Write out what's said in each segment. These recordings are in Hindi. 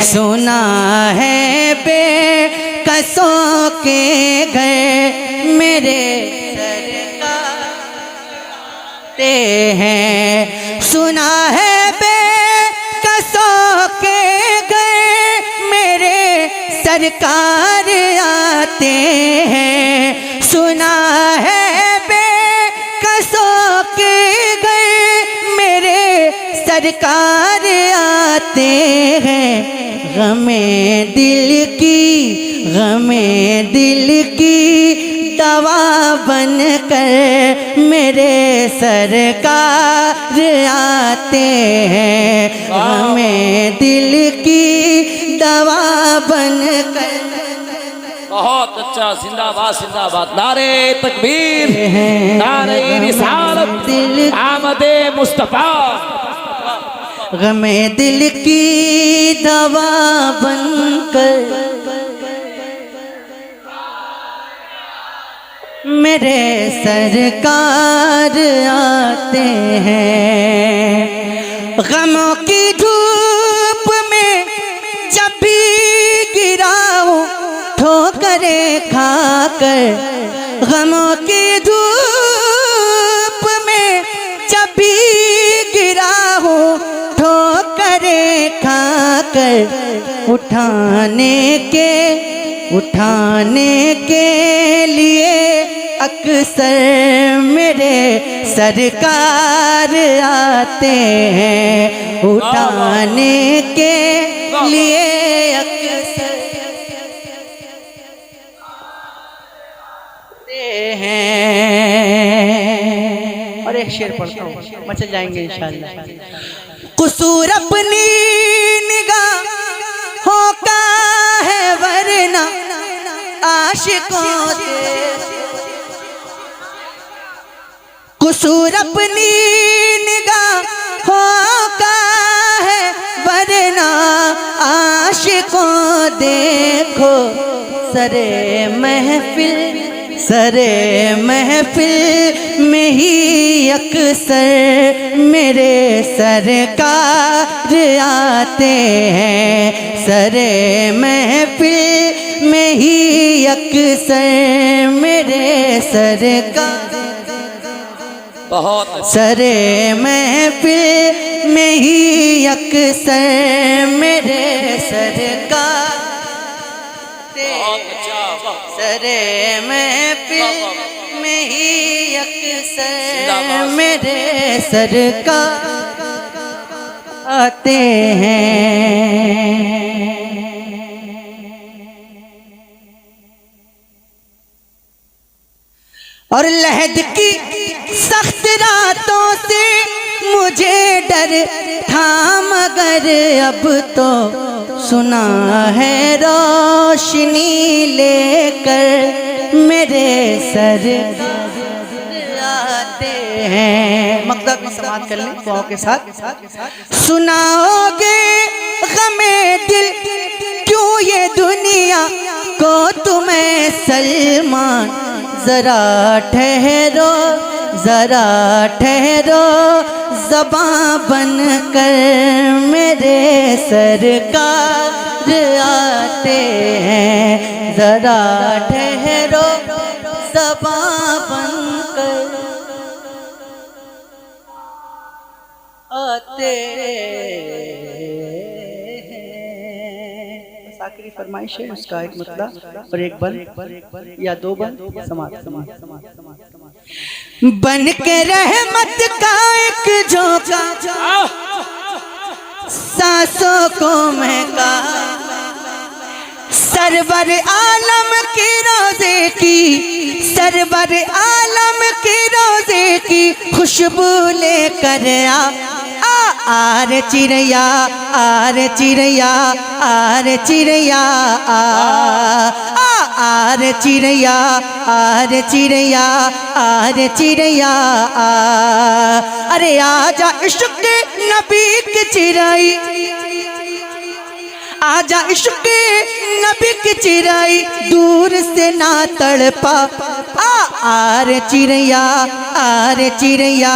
सुना है बेकसों के घर मेरे सरकार हैं। सुना है बेकसों के घर मेरे सरकार आते हैं। सुना है बेकसों के घर मेरे सरकार आते हैं। गमे दिल की दवा बनकर मेरे सरकार आते हैं। गमे दिल की दवा बनकर। बहुत अच्छा, जिंदाबाद जिंदाबाद। नारे तकबीर, नारे रिसालत, आमदे मुस्तफा। गमे दिल की दवा बनकर मेरे सरकार आते हैं। गमों की धूप में जब भी गिरा हूँ ठोकरें खाकर, गमों की धूप में जब भी गिरा हूँ ठोकरें खाकर, उठाने के लिए अक्सर मेरे सरकार आते हैं। उठाने के लिए अक्सर हैं। और एक शेर पढ़ता हूँ, मचल जाएंगे इंशाअल्लाह। कसूर अपनी निगाहों का है वरना आशिकों से, कसूर अपनी निगाहों का है वरना आशिकों। देखो सरे महफिल में ही अक्सर मेरे सरकार आते हैं। सरे महफिल में ही अक्सर मेरे सरकार। बहुत सरे महफिल में ही अक्सर मेरे सरकार। सरे महफिल में ही अक्सर मेरे सरकार आते हैं। और लहद की सख्त रातों से मुझे डर था, मगर अब तो सुना है रोशनी लेकर मेरे सरकार आते हैं। मकदर में समाप्त कर लें दुआओं के साथ। सुनाओगे गमे दिल क्यों ये दुनिया को तुम्हें सलमान, जरा ठहरो ज़बां बनकर मेरे सरकार आते हैं। जरा ठहरो ज़बां बनकर आते हैं। आखिरी फरमाइश है उसका एक मतलब और एक बन या दो बन समाप्त। बन के रहमत का एक झोंका सांसों को महका, सरवर आलम की रोज़े की, सरवर आलम की रोज़े की खुशबू लेकर आर चिड़िया आर चिड़िया आर चिड़िया आर चिड़िया आर चिड़िया आर चिड़िया अरे आजा इश्क नबी की चिड़ै, आजा इश्क नबी की चिड़ै दूर से ना तड़पा। आर चिड़िया आर चिड़िया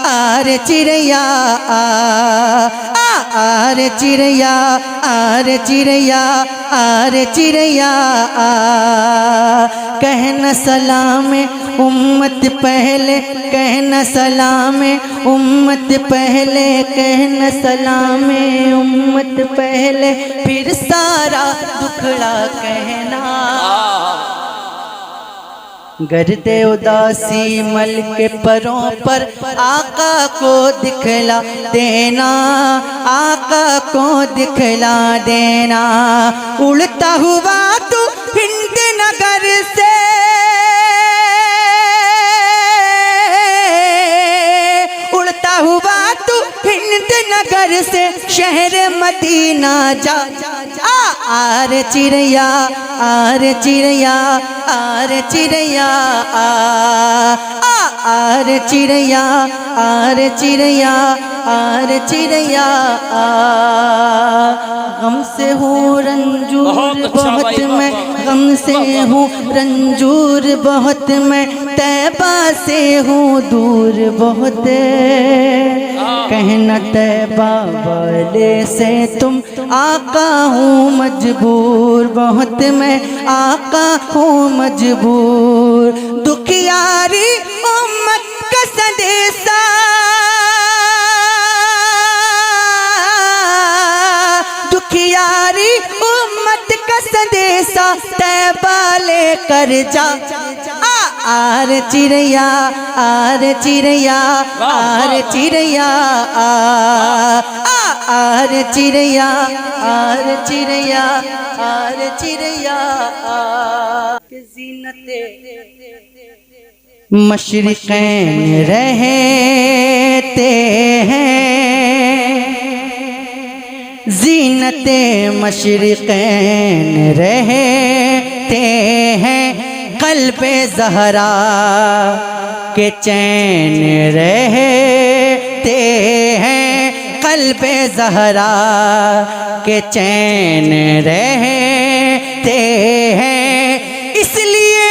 आर चिड़िया आरे चिड़ैया आरे चिड़ैया आरे चिड़ैया कहना सलाम उम्मत पहले कहना सलाम उम्मत पहले कहना सलाम उम्मत पहले फिर सारा दुखड़ा कहना गर्दे उदासी मल के परों पर आका को दिखला देना आका को दिखला देना उड़ता हुआ तू हिंद नगर से उड़ता हुआ तू हिंद नगर से शहर मदीना जा आरे चिड़ैया आरे चिड़ैया आरे चिड़ैया आरे चिड़ैया आरे चिड़ैया आरे चिड़ैया गम से हूँ रंजूर बहुत मैं गम से हूँ रंजूर बहुत मैं तैबा से हूँ दूर बहुत कहना तैबा वाले से तुम आका हूँ मजबूर बहुत मैं आका हूँ मजबूर दुखियारी उम्मत का संदेशा दुखियारी उम्मत का संदेशा तैबा लेकर जा आरे चिड़ैया आरे चिड़ैया आरे चिड़ैया आरे चिड़ैया आरे चिड़ैया आरे चिड़ैया के ज़ीनते मशरिक़ैन रहते हैं ज़ीनते मशरिक़ैन रहते हैं क़ल्बे ज़हरा के चैन रहते हैं क़ल्बे ज़हरा के चैन रहते हैं इसलिए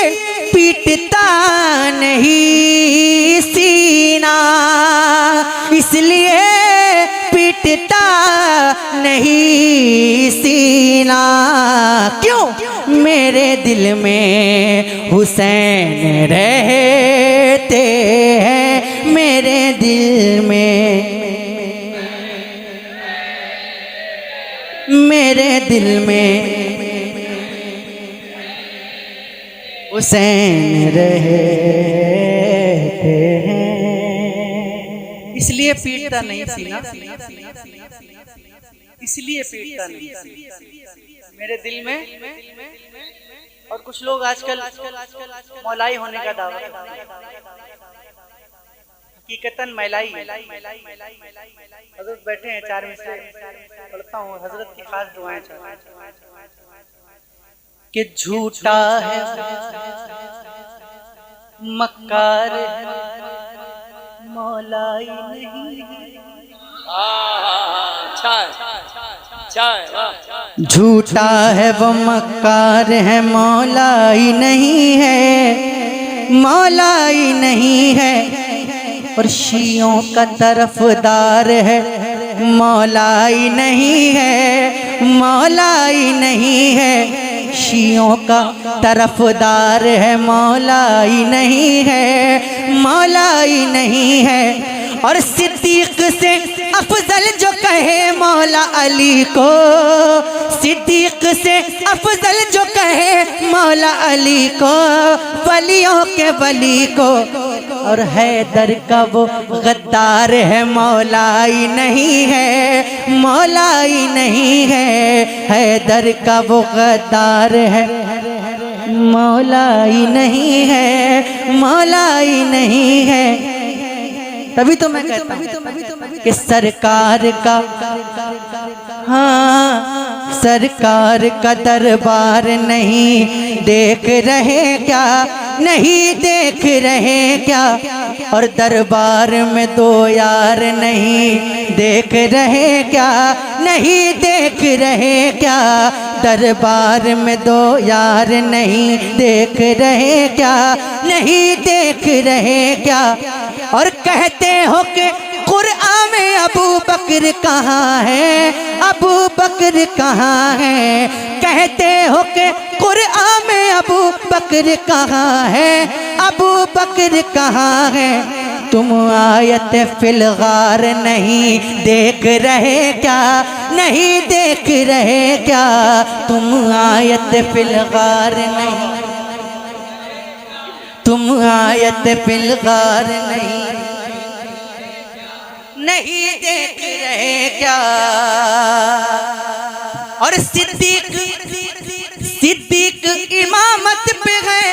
पीटता नहीं सीना इसलिए पीटता नहीं सीना क्यों मेरे दिल में हुसैन रहते हैं मेरे दिल में मेरे दिल में हुसैन रहते हैं इसलिए पीटता नहीं सीना इसलिए पीटता नहीं मेरे दिल में और कुछ लोग आजकल मौलाई होने का दावा हकीकतन मलाई हजरत बैठे हैं 4 मिसरे पढ़ता हूँ हजरत की खास दुआएं कि झूठा है मक्कार मौलाई नहीं झूठा है वो मक्कार है मौलाई नहीं है मौलाई नहीं है और शियों का तरफदार है मौलाई नहीं है मौलाई नहीं है शियों का तरफदार है मौलाई नहीं है मौलाई नहीं है और सिद्दीक से अफजल जो कहे मौला अली को सिद्दीक से अफजल जो कहे मौला अली को वलियों के वली को और हैदर का वो गद्दार है मौलाई नहीं है मौलाई नहीं है हैदर का वो गद्दार है मौलाई नहीं है मौलाई नहीं है तभी तो मैं कहता हूँ कि सरकार का हाँ सरकार का दरबार नहीं देख रहे क्या नहीं देख रहे क्या और दरबार में 2 यार नहीं देख रहे क्या नहीं देख रहे क्या दरबार में 2 यार नहीं देख रहे क्या नहीं देख रहे क्या और कहते हो कि कुरआन में अबू बकर कहाँ है, अबू बकर कहाँ है। कहते हो कि कुरआन में अबू बकर कहाँ है, अबू बकर कहाँ है। तुम आयत फिल गार नहीं देख रहे क्या, नहीं देख रहे क्या। तुम आयत फिल गार नहीं, तुम आयत फिल गार नहीं देख रहे क्या। और सिद्दीक इमामत पे है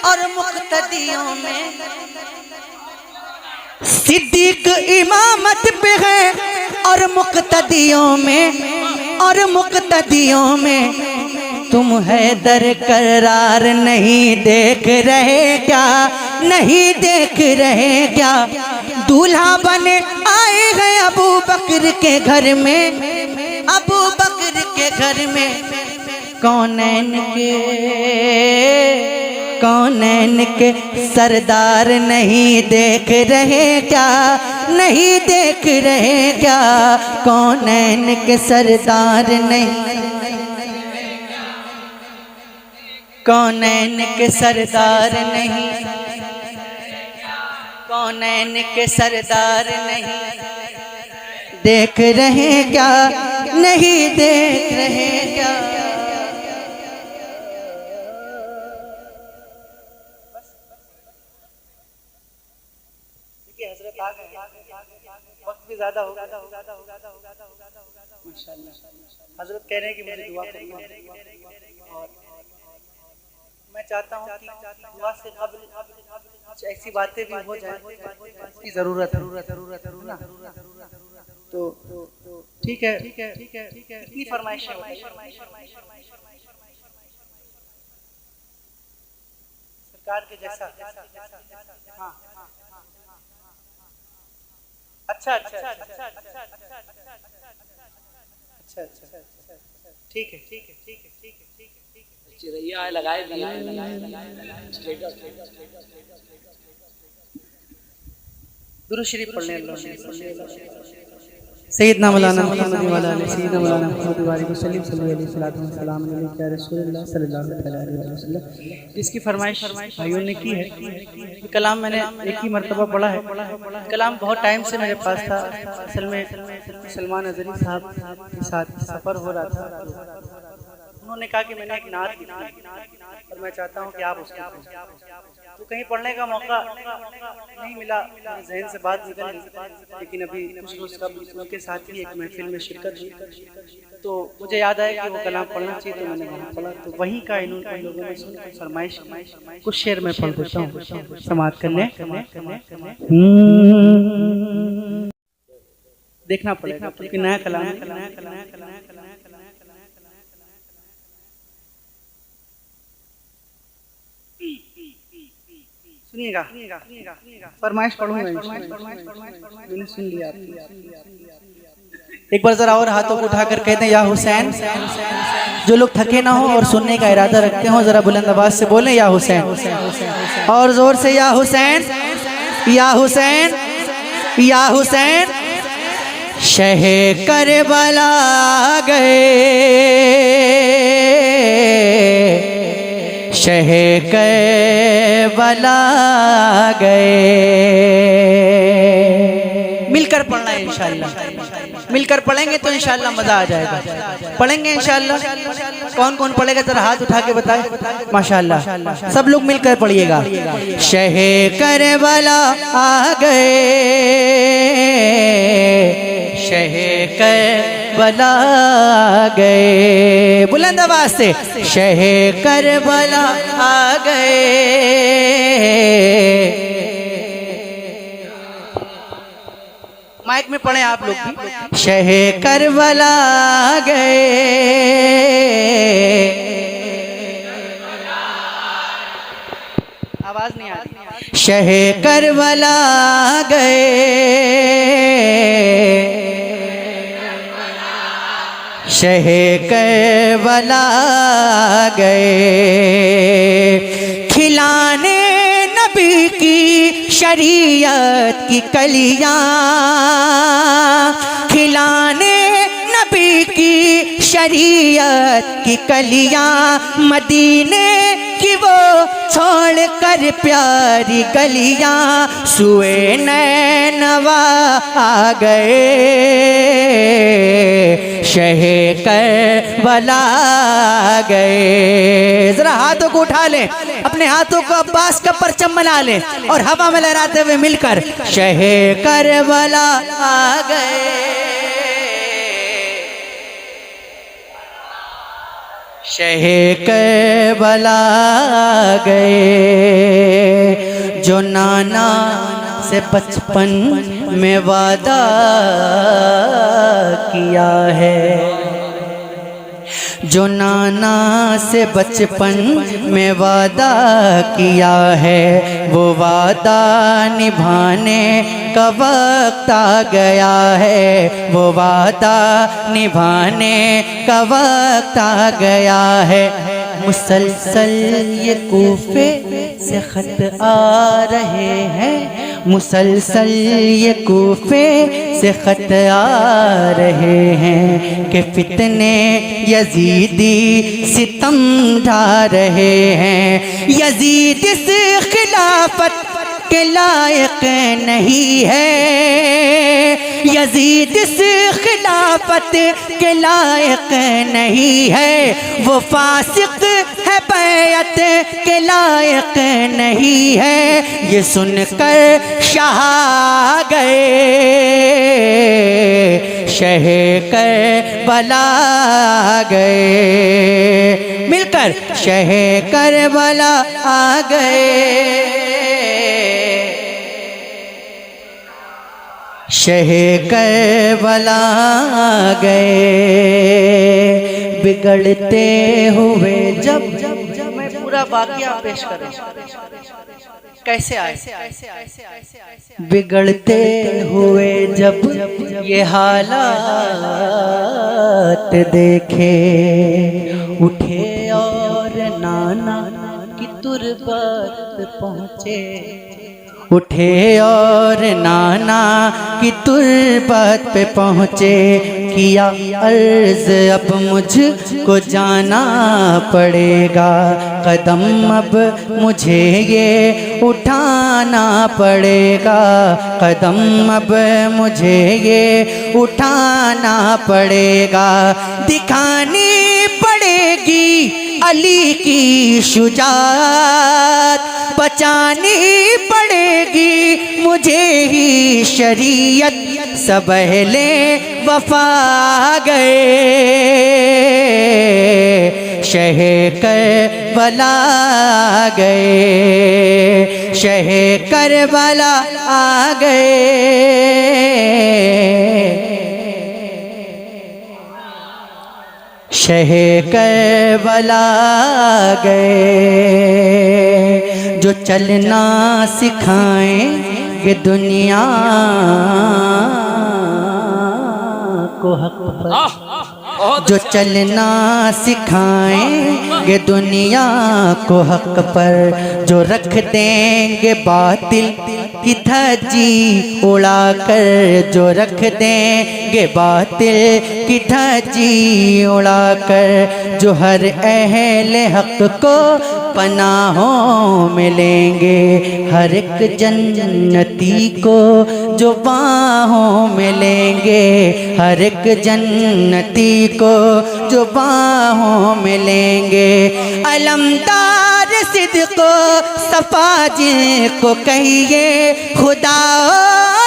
और मुक्तदियों में, सिद्दीक इमामत पे है और मुक्तदियों में, और मुक्तदियों में। तुम हैदर करार नहीं देख रहे क्या, नहीं देख रहे क्या। दूल्हा बने आए हैं अबू बकर के घर में, अबू बकर के घर में। कौनैन के सरदार नहीं देख रहे क्या, नहीं देख रहे क्या। कौनैन के सरदार नहीं, कौनैन के सरदार नहीं, कौनैन के सरदार नहीं देख रहे क्या, नहीं देख रहे क्या। वक्त भी ज्यादा होगा। हजरत कह रहे हैं कि मुझे दुआ करना, और मैं चाहता हूँ कि दुआ से कबल कुछ ऐसी बातें भी हो जाए की जरूरत है। तो ठीक है, कितनी फरमाइश है सरकार के जैसा? हाँ, अच्छा, ठीक है। चिड़ैया लगाए भी दुरूद शरीफ पढ़ने सैयदना मौलाना मुहम्मद वाला सैयदना मौलाना मुहम्मद वाली वसल्लम सल्लल्लाहु अलैहि वसल्लम। जिसकी फरमाइश भाइयों ने की है, कलाम मैंने एक ही मर्तबा पढ़ा है। कलाम बहुत टाइम से मेरे पास था। असल में सलमान अजरी साहब के साथ सफ़र हो रहा था, उन्होंने कहा कि मैंने एक नात लिखी और मैं चाहता हूँ कि आप उसको, तो कहीं पढ़ने का मौका नहीं मिला, मेरे ज़हन से बात निकल गई। लेकिन अभी कुछ रोज़ कबल उनके साथ ही एक महफिल में शिरकत हुई, तो मुझे याद आया कि वो कलाम पढ़ना चाहिए, तो मैंने वहाँ पढ़ा। तो वहीं का इन लोगों ने सुन फरमाइश कुछ शेर में पढ़ देता हूँ, समाप्त कर लें। देखना पड़ेगा क्योंकि नया कलाम है। सुनिएगा, फरमाइश पढ़ूंगा, मैंने सुन लिया। एक बार जरा और हाथों को उठाकर कहते हैं या हुसैन। जो लोग थके ना हो और सुनने का इरादा रखते हो जरा बुलंद आवाज से बोलें या हुसैन, और जोर से या हुसैन, या हुसैन, या हुसैन। शहे करबला गए, शहे करबला गए। मिलकर पढ़ना है इंशाअल्लाह, मिलकर पढ़ेंगे तो इंशाअल्लाह मजा आ जाएगा। पढ़ेंगे इंशाअल्लाह। कौन कौन पढ़ेगा जरा हाथ उठा के बताए। माशाअल्लाह, सब लोग मिलकर पढ़िएगा। शहे करबला आ गए, शहे करबला गए। बुलंद आवाज से शहे करबला आ गए। माइक में पढ़े आप लोग भी। शहे करबला गए, आवाज नहीं आ रही। शहे करबला गए, शहे करबला गए। खिलाने नबी की शरीयत की कलियां, खिलाने नबी की शरीयत की कलियां, मदीने की वो छोड़ कर प्यारी गलियां, सुए नैनवा आ गए शहे करबला आ गए। जरा हाथों को उठा ले, अपने हाथों को अब्बास का परचम बना ले और हवा में लहराते हुए मिलकर शहे करबला आ गए, शहे करबला आ गए। जो नाना से बचपन में वादा किया है, जो नाना से बचपन में वादा किया है, वो वादा निभाने का वक्त आ गया है, वो वादा निभाने का वक्त आ गया है। मुसलसल ये कूफे से खत आ रहे हैं, मुसलसल ये कूफे से खत आ रहे हैं कि फितने यजीदी सितम ढा रहे हैं। यजीद इस खिलाफत के लायक नहीं है, यजीद इस खिलाफत के लायक नहीं है, वो फासिक है बैअत के लायक नहीं है। ये सुनकर शाह गए शहे करबला गए, मिलकर शहे करबला आ गए, शहे करबला आ गए। बिगड़ते हुए जब मैं पूरा वाकया पेश करूं कैसे आए, बिगड़ते हुए जब ये हालात देखे, उठे और नाना की तुरबत पहुँचे, उठे और नाना की तुरबत पे पहुँचे। किया अर्ज अब मुझको जाना पड़ेगा, कदम अब मुझे ये उठाना पड़ेगा, कदम अब मुझे ये उठाना पड़ेगा। दिखानी पड़ेगी अली की शुजात, बचानी पड़ेगी मुझे ही शरीयत, सब अहले वफा गए शहे करबला गए, शहे करबला आ गए, शहे करबला गए। जो चलना सिखाएंगे दुनिया को हक पर, जो चलना सिखाएंगे दुनिया को हक पर, जो रख देंगे बातिल की धज्जी उड़ाकर, जो रख देंगे बातिल की धज्जी उड़ाकर, जो हर अहले हक को पनाहों में लेंगे, हर एक जन्नती को जो बाहों में लेंगे, हर एक जन्नती को जो बाहों में लेंगे। अलमदार सिद्को सफाजी को कहिए, खुदा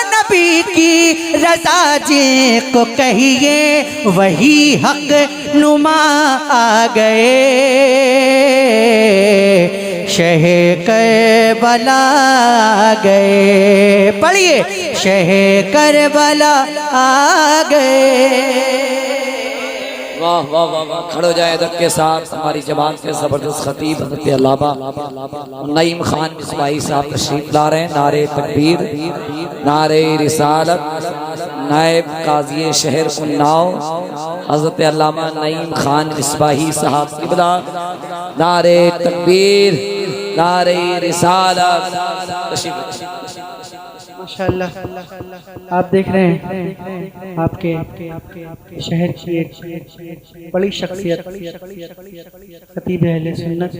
नबी की रज़ा जी को कहिए, वही हक नुमा आ गए शहे करबला आ गए। पढ़िए, शहे करबला आ गए। वाह वाह वाह वाह, खड़ो जाए अदब के साथ। हमारी जबान से जबरदस्त खतीब हज़रत अल्लामा नईम खान मिसबाही साहब तशरीफ ला रहे हैं। नारे तकबीर, नारे रिसालत, नायब काजी शहर उन्नाव हज़रत अल्लामा नईम खान मिसबाही साहब क़िबला, नारे तकबीर, नारे रिसालत। तशरीफ माशाअल्लाह आप देख रहे हैं आपके शहर की एक बड़ी शख्सियत खतीब अहले सुन्नत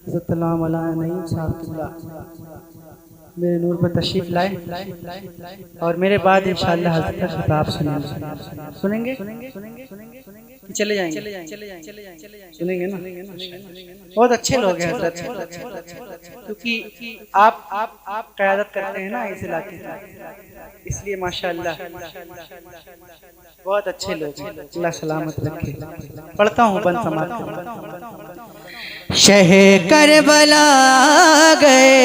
हज़रत अल्लामा नईम साहब मेरे नूर पर तशरीफ लाए और मेरे बाद इंशाअल्लाह हज़रत का खिताब सुनेंगे चले जाएंगे सुनेंगे ना। बहुत अच्छे लोग हैं हज़रत, क्योंकि आप क़यादत करते हैं ना इस इलाके की, इसलिए माशाअल्लाह बहुत अच्छे लोग हैं। अल्लाह सलामत रखे। पढ़ता हूँ बंद समाज का। शह करबला गए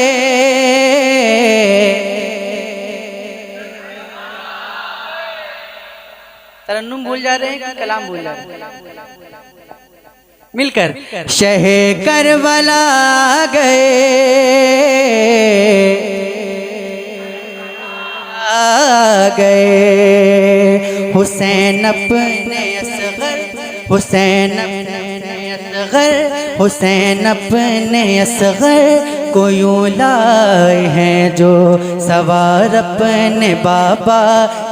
तरन्नुम भूल जा रहे हैं कि कलाम भूल जा रहे हैं? मिलकर शह करबला गए हुसैन अपने असगर हुसैन अपने असगर को यूं लाए हैं जो सवार अपने बाबा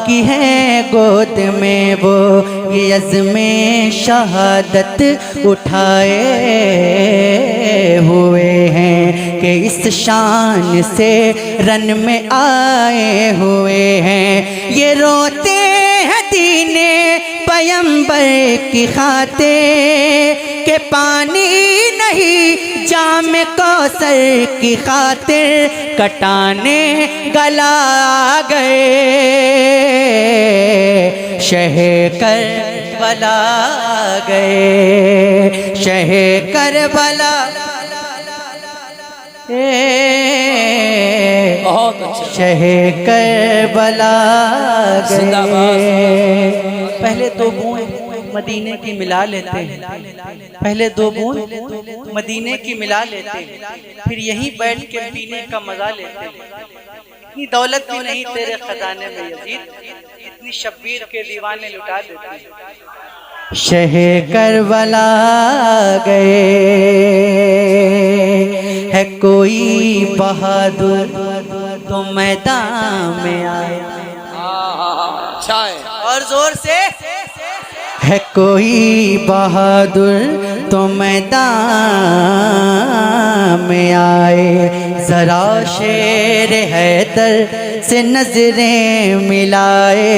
की है गोद में वो ये अज़्मे शहादत उठाए हुए हैं कि इस शान से रन में आए हुए हैं। ये रोते हैं दीने पैगंबर की खातिर के पानी नहीं जाम कौसर की खातिर कटाने गला गए शह करबला गए शह करबला बहुत अच्छा। शह करबला गए। पहले दो बूंद मदीने की मिला लेते, पहले दो बूंद मदीने की मिला लेते, फिर यहीं बैठ के पीने का मजा लेते। इतनी दौलत भी नहीं तेरे खजाने में यजीद, इतनी शब्बीर के दीवाने लुटा देते। शह करबला गए है कोई बहादुर तो मैदान में आए। अच्छा है और जोर से है कोई बहादुर तो मैदान में आए। जरा शेर हैदर से नजरें मिलाए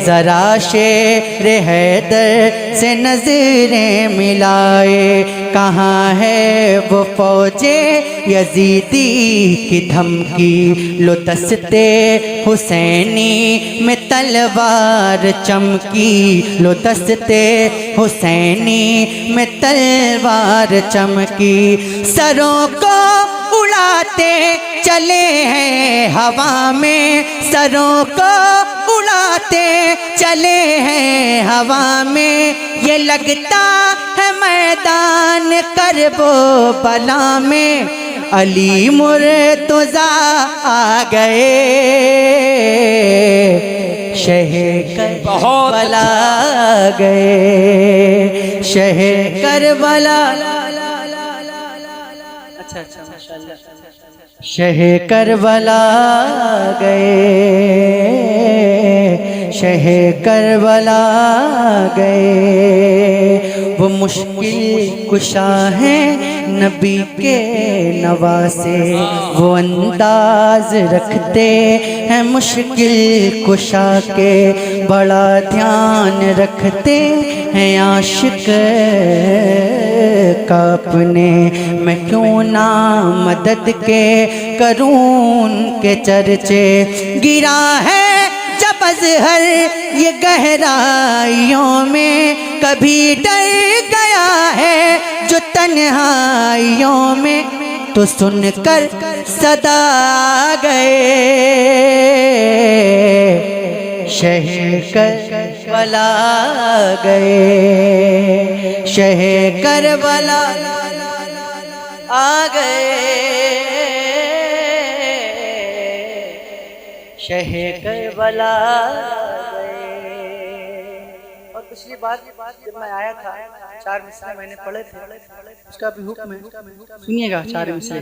जरा शेर हैदर से नजरें मिलाए। कहाँ है वो फौजे यजीदी की धमकी लो दस्ते हुसैनी में तलवार चमकी लो दस्ते हुसैनी में तलवार चमकी। सरों को उड़ाते चले हैं हवा में सरों को उड़ाते चले हैं हवा में। ये लगता है मैदान करबो बला में अली मुर्तज़ा आ गए शह करबला गए शह करबला। अच्छा अच्छा माशाअल्लाह। शह करबला गए शह करबला गए। वो मुश्किल कुशा है नबी के नवासे वो अंदाज रखते हैं मुश्किल कुशा के बड़ा ध्यान रखते हैं आशिक का अपने। मैं क्यों ना मदद के करूं के चर्चे गिरा है जब अज़हर ये गहराइयों में कभी डर गया है जो तन्हाइयों में तो सुनकर सदा गए शह करबला गए शह करबला आ गए शह करबला गए। और पिछली बार जब मैं आया था 4 मिसरे मैंने पढ़े थे, उसका भी हुक्म है, सुनिएगा 4 मिसरे।